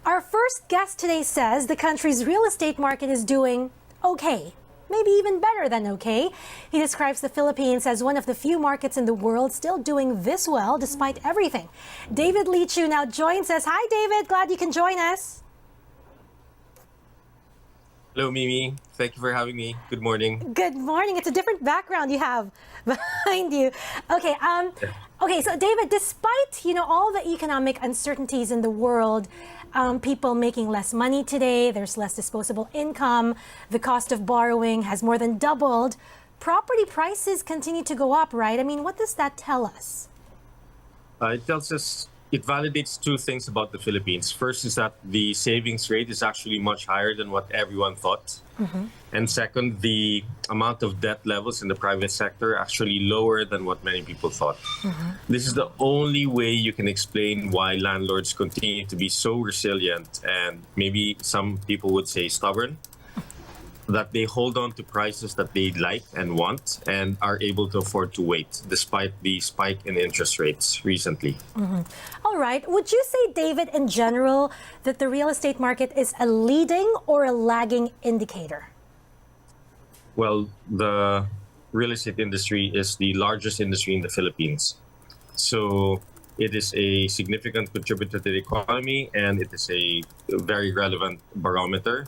Our first guest today says the country's real estate market is doing okay, maybe even better than okay. He describes the Philippines as one of the few markets in the world still doing this well despite everything. David Leechiu now joins us. Hi, David. Glad you can join us. Hello, Mimi. Thank you for having me. Good morning. Good morning. It's a different background you have behind you. Okay. Okay. So, David, despite all the economic uncertainties in the world, people making less money today, there's less disposable income, the cost of borrowing has more than doubled. Property prices continue to go up, right? I mean, what does that tell us? It validates two things about the Philippines. First is that the savings rate is actually much higher than what everyone thought. And second, the amount of debt levels in the private sector are actually lower than what many people thought. This is the only way you can explain why landlords continue to be so resilient and maybe some people would say stubborn, that they hold on to prices that they like and want and are able to afford to wait despite the spike in interest rates recently. All right. Would you say, David, in general, that the real estate market is a leading or a lagging indicator? Well, the real estate industry is the largest industry in the Philippines. So it is a significant contributor to the economy and it is a very relevant barometer.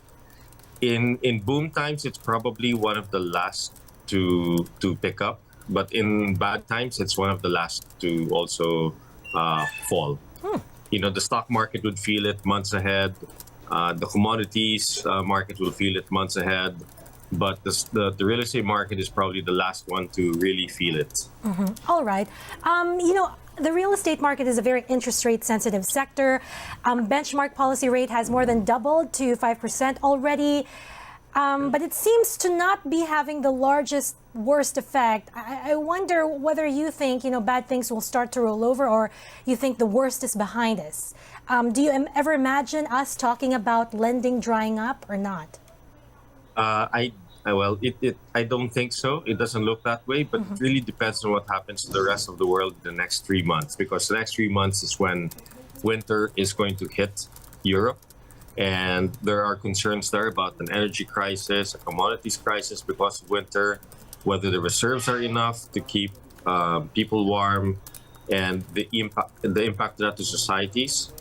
In boom times, it's probably one of the last to pick up, but in bad times, it's one of the last to also fall. The stock market would feel it months ahead. The commodities market will feel it months ahead, but the real estate market is probably the last one to really feel it. All right. The real estate market is a very interest rate sensitive sector. Benchmark policy rate has more than doubled to 5% already. But it seems to not be having the worst effect. I wonder whether you think, bad things will start to roll over or you think the worst is behind us. Do you ever imagine us talking about lending drying up or not? I don't think so. It doesn't look that way, but it really depends on what happens to the rest of the world in the next 3 months, because the next 3 months is when winter is going to hit Europe. And there are concerns there about an energy crisis, a commodities crisis because of winter, whether the reserves are enough to keep people warm, and the impact of that to societies.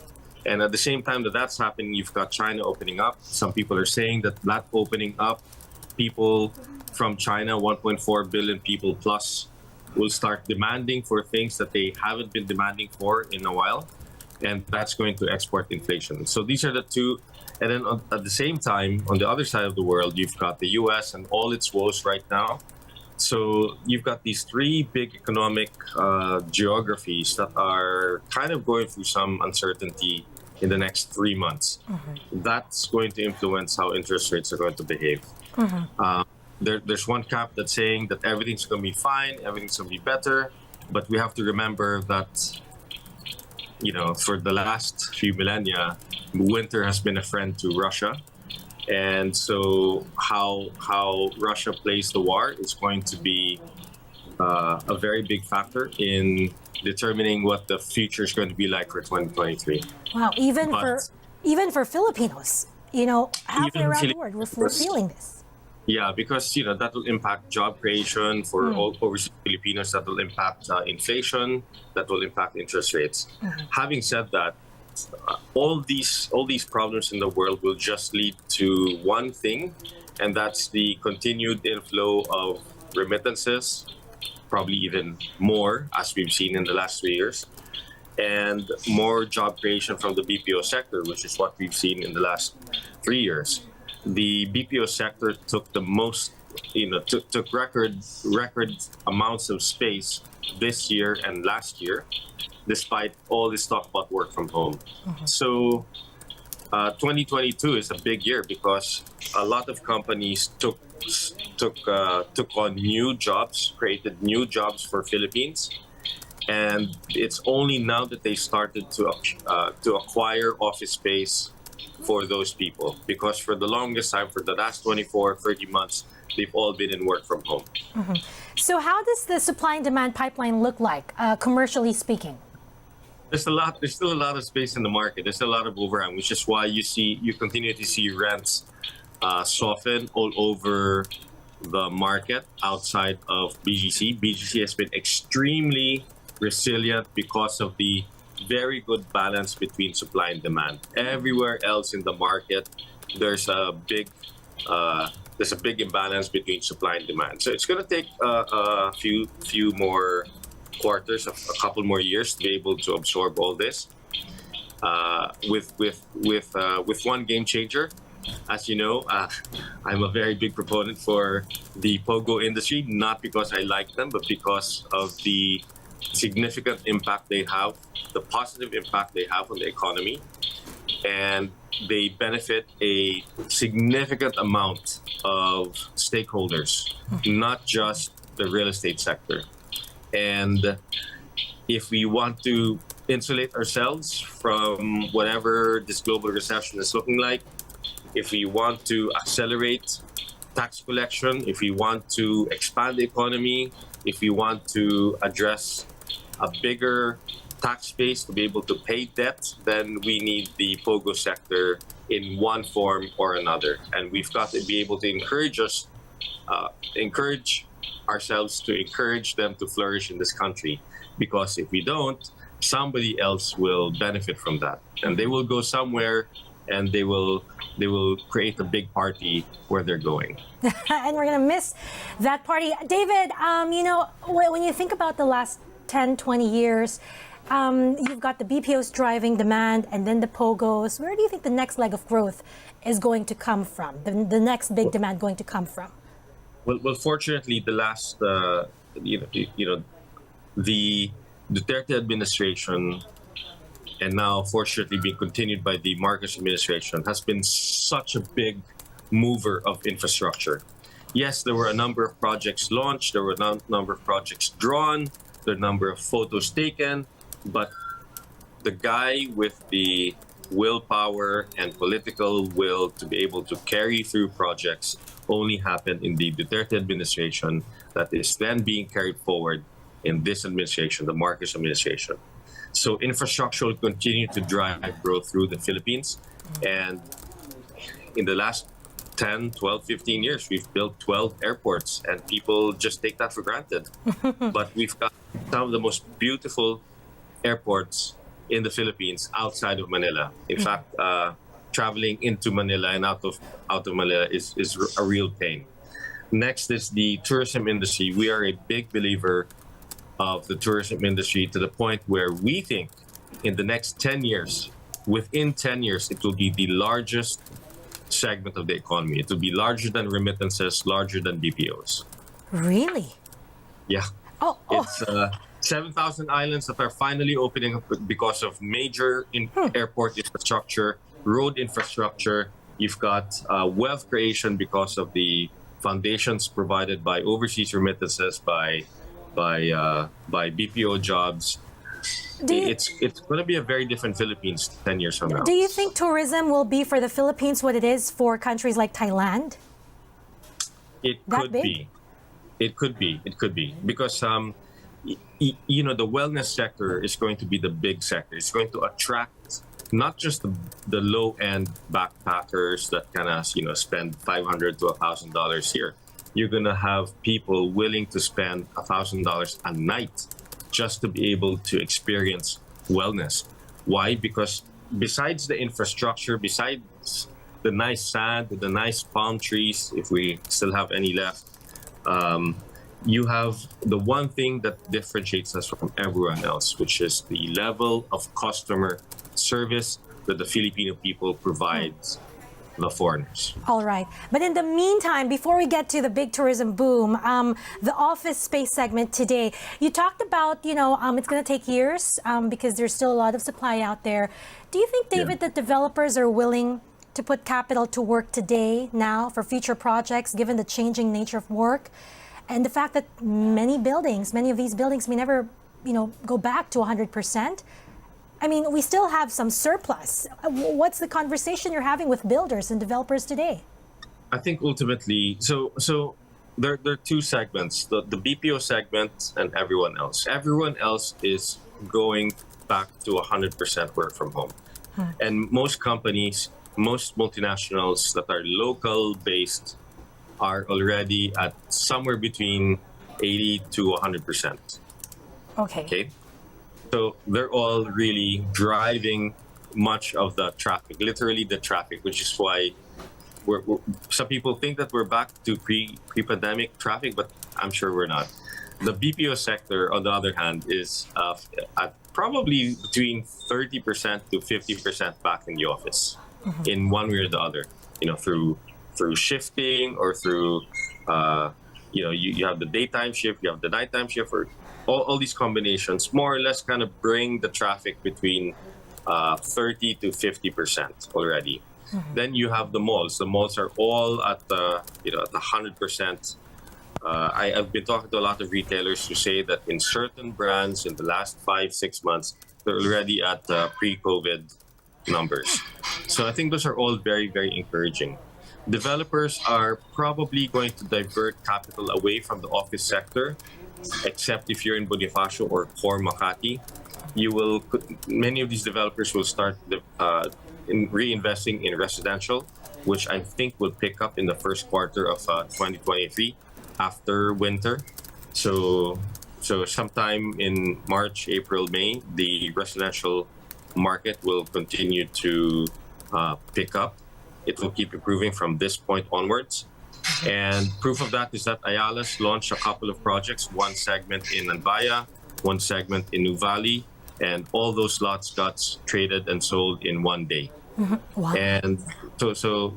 And at the same time that's happening, you've got China opening up. Some people are saying that opening up, people from China, 1.4 billion people plus, will start demanding for things that they haven't been demanding for in a while. And that's going to export inflation. So these are the two. And then at the same time, on the other side of the world, you've got the US and all its woes right now. So you've got these three big economic geographies that are kind of going through some uncertainty in the next 3 months. That's going to influence how interest rates are going to behave. There's one camp that's saying that everything's going to be fine, everything's going to be better. But we have to remember that, for the last few millennia, winter has been a friend to Russia. And so how Russia plays the war is going to be a very big factor in determining what the future is going to be like for 2023. Wow, even for Filipinos, halfway around the world, we're feeling this. Yeah, because that will impact job creation for all overseas Filipinos. That will impact inflation. That will impact interest rates. Having said that, all these problems in the world will just lead to one thing, and that's the continued inflow of remittances, probably even more, as we've seen in the last 3 years, and more job creation from the BPO sector, which is what we've seen in the last 3 years. The BPO sector took the most, took record amounts of space this year and last year, despite all this talk about work from home. So 2022 is a big year because a lot of companies took on new jobs, created new jobs for Philippines. And it's only now that they started to acquire office space for those people, because for the longest time, for the last 24, 30 months, they've all been in work from home. So how does the supply and demand pipeline look like, commercially speaking? there's still a lot of space in the market. There's a lot of overhang, which is why you continue to see rents soften all over the market outside of BGC. BGC has been extremely resilient because of the very good balance between supply and demand. Everywhere else in the market, there's a big imbalance between supply and demand. So it's going to take a few more quarters, a couple more years to be able to absorb all this. With one game changer, as you know, I'm a very big proponent for the pogo industry, not because I like them, but because of the significant impact they have, the positive impact they have on the economy, and they benefit a significant amount of stakeholders, not just the real estate sector. And if we want to insulate ourselves from whatever this global recession is looking like, if we want to accelerate tax collection, if we want to expand the economy, if we want to address a bigger tax base to be able to pay debt, then we need the POGO sector in one form or another. And we've got to be able to encourage ourselves to encourage them to flourish in this country. Because if we don't, somebody else will benefit from that. And they will go somewhere and they will create a big party where they're going. And we're going to miss that party. David, when you think about the last 10, 20 years, you've got the BPOs driving demand and then the POGOs. Where do you think the next leg of growth is going to come from? The next big demand going to come from? Well, fortunately, the last, the Duterte administration, and now fortunately being continued by the Marcos administration, has been such a big mover of infrastructure. Yes, there were a number of projects launched, there were a number of projects drawn, there were a number of photos taken, but the guy with the willpower and political will to be able to carry through projects only happened in the Duterte administration, that is then being carried forward in this administration, the Marcos administration. So infrastructure will continue to drive growth through the Philippines. And in the last 10, 12, 15 years, we've built 12 airports, and people just take that for granted. But we've got some of the most beautiful airports in the Philippines outside of Manila. In fact, traveling into Manila and out of Manila is a real pain. Next is the tourism industry. We are a big believer of the tourism industry to the point where we think in the next 10 years, within 10 years, it will be the largest segment of the economy. It will be larger than remittances, larger than BPOs. Really? Yeah. Oh. It's 7,000 islands that are finally opening up because of major airport infrastructure, road infrastructure. You've got wealth creation because of the foundations provided by overseas remittances, by BPO jobs. It's going to be a very different Philippines 10 years from now. Do you think tourism will be for the Philippines what it is for countries like Thailand? It could be. It could be. Because, the wellness sector is going to be the big sector. It's going to attract not just the low-end backpackers that kind of, spend $500 to $1,000 here. You're going to have people willing to spend $1,000 a night just to be able to experience wellness. Why? Because besides the infrastructure, besides the nice sand, the nice palm trees, if we still have any left, you have the one thing that differentiates us from everyone else, which is the level of customer service that the Filipino people provides the foreigners. All right. But in the meantime, before we get to the big tourism boom, the office space segment today, you talked about, it's going to take years because there's still a lot of supply out there. Do you think, David, that developers are willing to put capital to work today, now, for future projects, given the changing nature of work and the fact that many of these buildings may never, go back to 100%? I mean, we still have some surplus. What's the conversation you're having with builders and developers today? I think ultimately, so there are two segments, the BPO segment and everyone else. Everyone else is going back to 100% work from home. And most companies, most multinationals that are local based are already at somewhere between 80 to 100%. Okay. Okay. So they're all really driving much of the traffic, literally the traffic, which is why some people think that we're back to pre-pandemic traffic, but I'm sure we're not. The BPO sector, on the other hand, is at probably between 30% to 50% back in the office, in one way or the other. Through shifting or through you have the daytime shift, you have the nighttime shift, or all these combinations more or less kind of bring the traffic between 30 to 50% already. Then you have the malls. The malls are all at the at 100%. I've been talking to a lot of retailers who say that in certain brands in the last 5-6 months, they're already at pre-COVID numbers. So I think those are all very, very encouraging. Developers are probably going to divert capital away from the office sector, except if you're in Bonifacio or core Makati. Many of these developers will start in reinvesting in residential, which I think will pick up in the first quarter of 2023 after winter. So sometime in March, April, May, the residential market will continue to pick up. It will keep improving from this point onwards. And proof of that is that Ayala's launched a couple of projects, one segment in Anbaya, one segment in Nuvali, and all those lots got traded and sold in one day. Wow. And so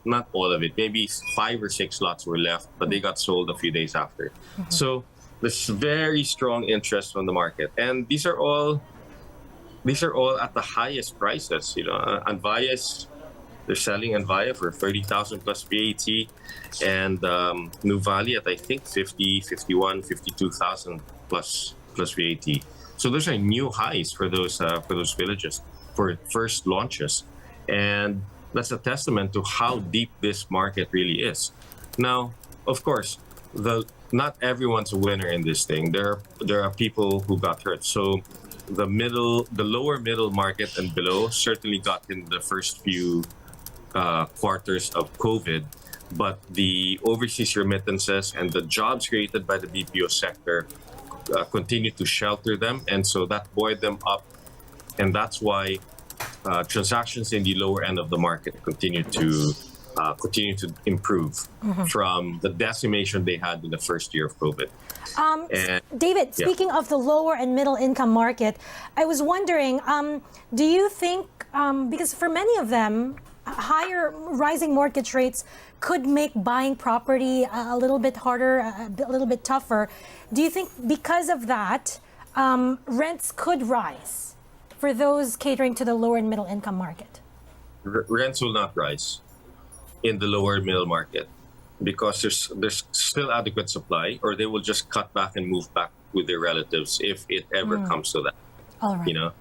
not all of it. Maybe 5 or 6 lots were left, but they got sold a few days after. So there's very strong interest from the market, and these are all at the highest prices. Anbaya they're selling Anbaya for 30,000 plus VAT, and Nuvali at I think 50, 51, 52,000 plus VAT. So those are new highs for those villages for first launches, and that's a testament to how deep this market really is. Now, of course, not everyone's a winner in this thing. There are people who got hurt. So the lower middle market and below certainly got in the first few quarters of COVID, but the overseas remittances and the jobs created by the BPO sector continued to shelter them, and so that buoyed them up, and that's why transactions in the lower end of the market continue to improve from the decimation they had in the first year of COVID. David, speaking of the lower and middle income market, I was wondering, do you think, because for many of them, higher rising mortgage rates could make buying property a little bit harder, a little bit tougher. Do you think because of that, rents could rise for those catering to the lower and middle income market? Rents will not rise in the lower middle market because there's still adequate supply, or they will just cut back and move back with their relatives if it ever comes to that. All right.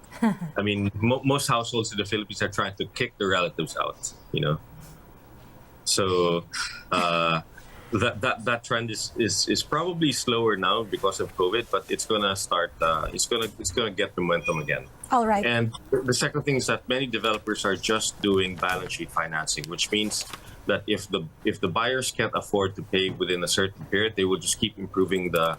I mean, most households in the Philippines are trying to kick the relatives out. So that trend is probably slower now because of COVID, but it's gonna start. It's gonna get momentum again. All right. And the second thing is that many developers are just doing balance sheet financing, which means that if the buyers can't afford to pay within a certain period, they will just keep improving the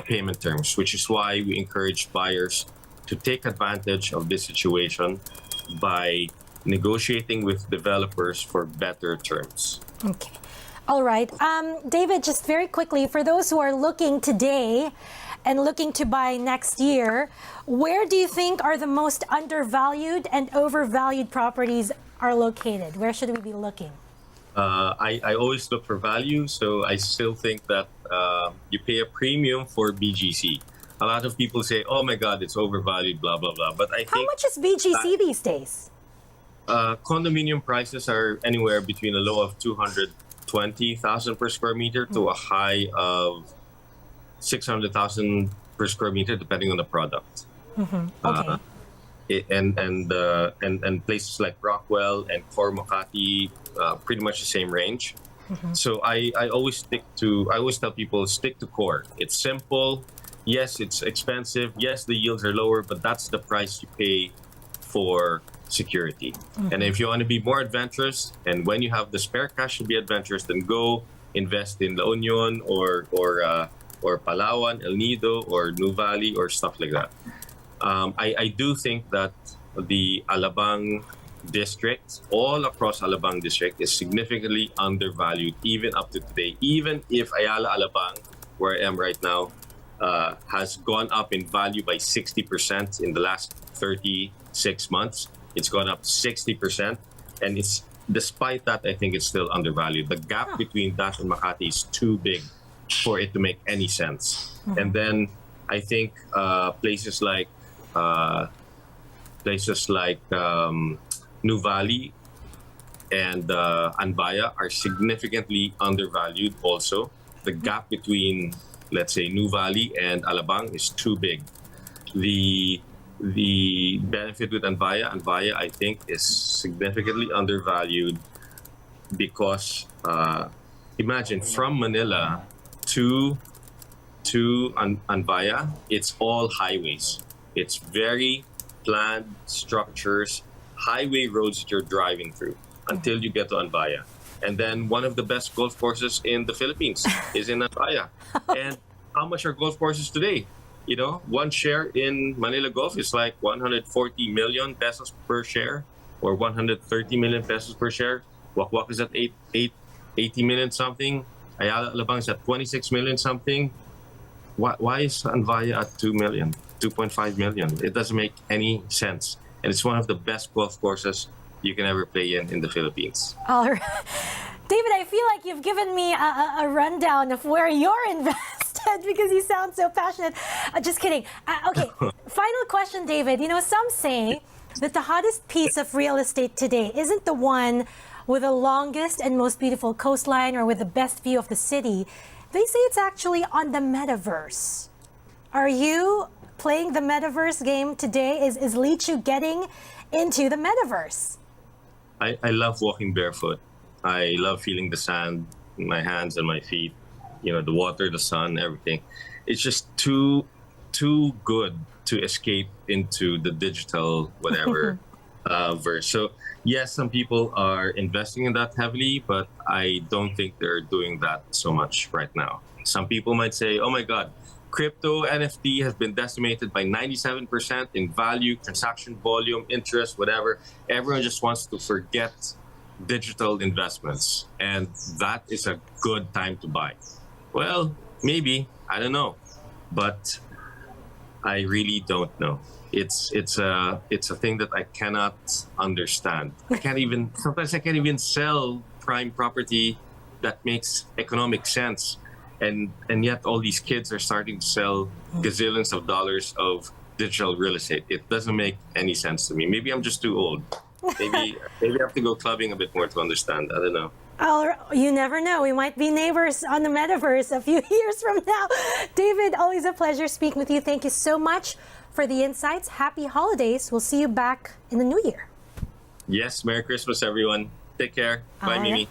payment terms, which is why we encourage buyers to take advantage of this situation by negotiating with developers for better terms. Okay. All right. David, just very quickly, for those who are looking today and looking to buy next year, where do you think are the most undervalued and overvalued properties are located? Where should we be looking? I always look for value, so I still think that you pay a premium for BGC. A lot of people say, "Oh my God, it's overvalued," blah blah blah. But I How think much is BGC these days? condominium prices are anywhere between a low of 220,000 per square meter to a high of 600,000 per square meter, depending on the product. Okay. And places like Rockwell and Core Makati, pretty much the same range. So I always tell people, stick to core. It's simple, yes, it's expensive. Yes, the yields are lower, but that's the price you pay for security. And if you want to be more adventurous, and when you have the spare cash to be adventurous, then go invest in La Union or Palawan, El Nido, or Nuvali, or stuff like that. I do think that the Alabang district, all across Alabang district, is significantly undervalued even up to today. Even if Ayala Alabang, where I am right now, has gone up in value by 60% in the last 36 months. It's gone up 60%, and it's despite that, I think it's still undervalued. The gap between that and Makati is too big for it to make any sense. And then I think places like Nuvali and Anbaya are significantly undervalued also. The gap between, let's say, Nuvali and Alabang is too big. The benefit with Anbaya, I think, is significantly undervalued because imagine from Manila to Anbaya, it's all highways. It's very planned structures, highway roads that you're driving through until you get to Anbaya. And then one of the best golf courses in the Philippines is in Anbaya. And how much are golf courses today? You know, one share in Manila Golf is like 140 million pesos per share or 130 million pesos per share. Wakwak is at 80 million something. Ayala Alabang is at 26 million something. Why is Anvaya at 2 million, 2.5 million? It doesn't make any sense. And it's one of the best golf courses you can ever play in the Philippines. All right. David, I feel like you've given me a rundown of where you're invested because you sound so passionate. Just kidding. Okay, final question, David. You know, some say that the hottest piece of real estate today isn't the one with the longest and most beautiful coastline or with the best view of the city. They say it's actually on the metaverse. Are you playing the metaverse game today? Is Leechiu getting into the metaverse? I love walking barefoot. I love feeling the sand in my hands and my feet, you know, the water, the sun, everything. It's just too good to escape into the digital whatever verse. So yes, some people are investing in that heavily, but I don't think they're doing that so much right now. Some people might say, oh my God, crypto NFT has been decimated by 97% in value, transaction volume, interest, whatever. Everyone just wants to forget digital investments, and that is a good time to buy. Well, maybe, I don't know, but I really don't know. It's a thing that I cannot understand. Sometimes I can't even sell prime property that makes economic sense, and yet all these kids are starting to sell gazillions of dollars of digital real estate. It doesn't make any sense to me. Maybe I'm just too old. Maybe I have to go clubbing a bit more to understand. I don't know. Oh, you never know. We might be neighbors on the metaverse a few years from now. David, always a pleasure speaking with you. Thank you so much for the insights. Happy holidays. We'll see you back in the new year. Yes, Merry Christmas, everyone. Take care. Bye, Mimi.